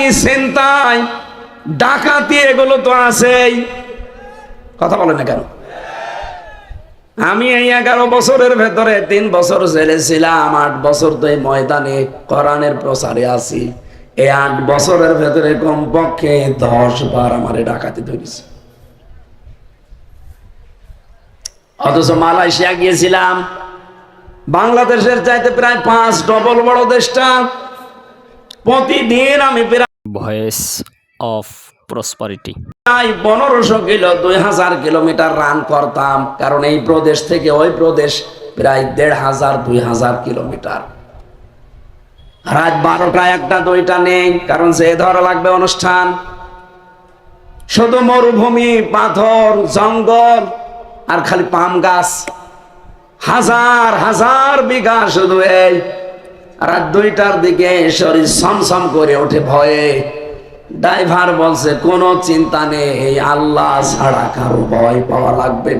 শয়তানি, ছিনতাই, ডাকাতি এগুলো তো আছেই। কথা বলে না কেন? আমি এই 11 বছরের ভেতরে 3 বছর জেলে ছিলাম, 8 বছর তো এই ময়দানে কোরআনের প্রচারে আছি। এই 8 বছরের ভেতরে কমপক্ষে 10 বার আমারে ডাকাতি ধরেছে। অথচ মালয়েশিয়া গিয়েছিলাম, বাংলাদেশের চাইতে প্রায় 5 ডবল বড় দেশটা। প্রতিদিন আমি ভয়েস অফ প্রসপারিটি প্রায় 1500 কিলো 2000 কিলোমিটার রান করতাম, কারণ এই প্রদেশ থেকে ওই প্রদেশ প্রায় 1500 2000 কিলোমিটার। রাত 12টা 1টা 2টা নেই, কারণ যে ধরা লাগবে অনুষ্ঠান। শুধু মরুভূমি, পাথর, জঙ্গল আর খালি পাম গাছ, হাজার হাজার বিঘা শুধু। এই রাত 2টার দিকে শরীর সমসম করে ওঠে ভয়ে। ড্রাইভার বলছে কোনো চিন্তা নেই, এই আল্লাহ ছাড়া কারো ভয় পাওয়া লাগবে না।